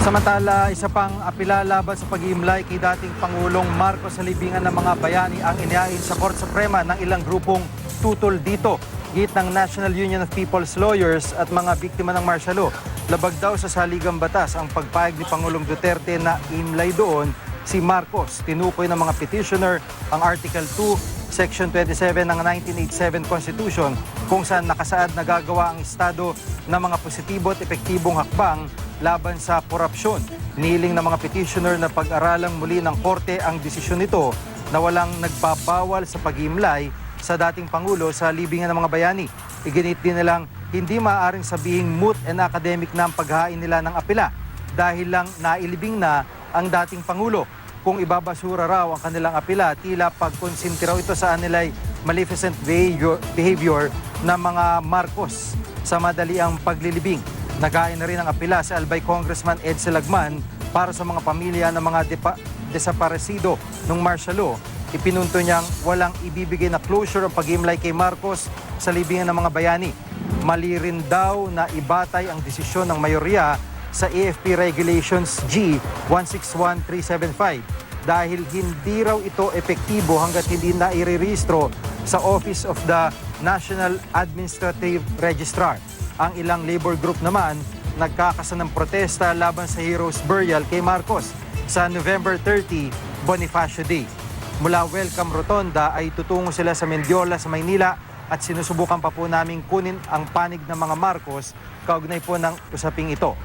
Samantala, isa pang apela laban sa pag-iimlay kay dating Pangulong Marcos sa libingan ng mga bayani ang inihain sa Korte Suprema ng ilang grupong tutol dito. Git ng National Union of People's Lawyers at mga biktima ng martial law. Labag daw sa saligang batas ang pagpayag ni Pangulong Duterte na imlay doon si Marcos. Tinukoy ng mga petitioner ang Article 2, Section 27 ng 1987 Constitution kung saan nakasaad na gagawa ang Estado ng mga positibo at epektibong hakbang laban sa korupsyon. Niling ng mga petitioner na pag-aralang muli ng Korte ang desisyon nito na walang nagbabawal sa pag-iimlay sa dating Pangulo sa libingan ng mga bayani. Iginit din nilang hindi maaaring sabihing moot and academic na ang paghain nila ng apela dahil lang nailibing na ang dating Pangulo. Kung ibabasura raw ang kanilang apela, tila pagkonsinti raw ito sa anilay maleficent behavior ng mga Marcos sa madaliang paglilibing. Nagain na rin ang apela si Albay Congressman Ed Salagman para sa mga pamilya ng mga desaparecido ng martial law. Ipinunto niyang walang ibibigay na closure ang pag-imlay kay Marcos sa libingan ng mga bayani. Mali rin daw na ibatay ang desisyon ng mayorya sa AFP Regulations G 161375 dahil hindi raw ito epektibo hanggat hindi na irerehistro sa Office of the National Administrative Registrar. Ang ilang labor group naman nagkakasa ng protesta laban sa Heroes Burial kay Marcos sa November 30, Bonifacio Day. Mula Welcome Rotonda ay tutungo sila sa Mendiola sa Maynila at sinusubukan pa po naming kunin ang panig ng mga Marcos kaugnay po ng usaping ito.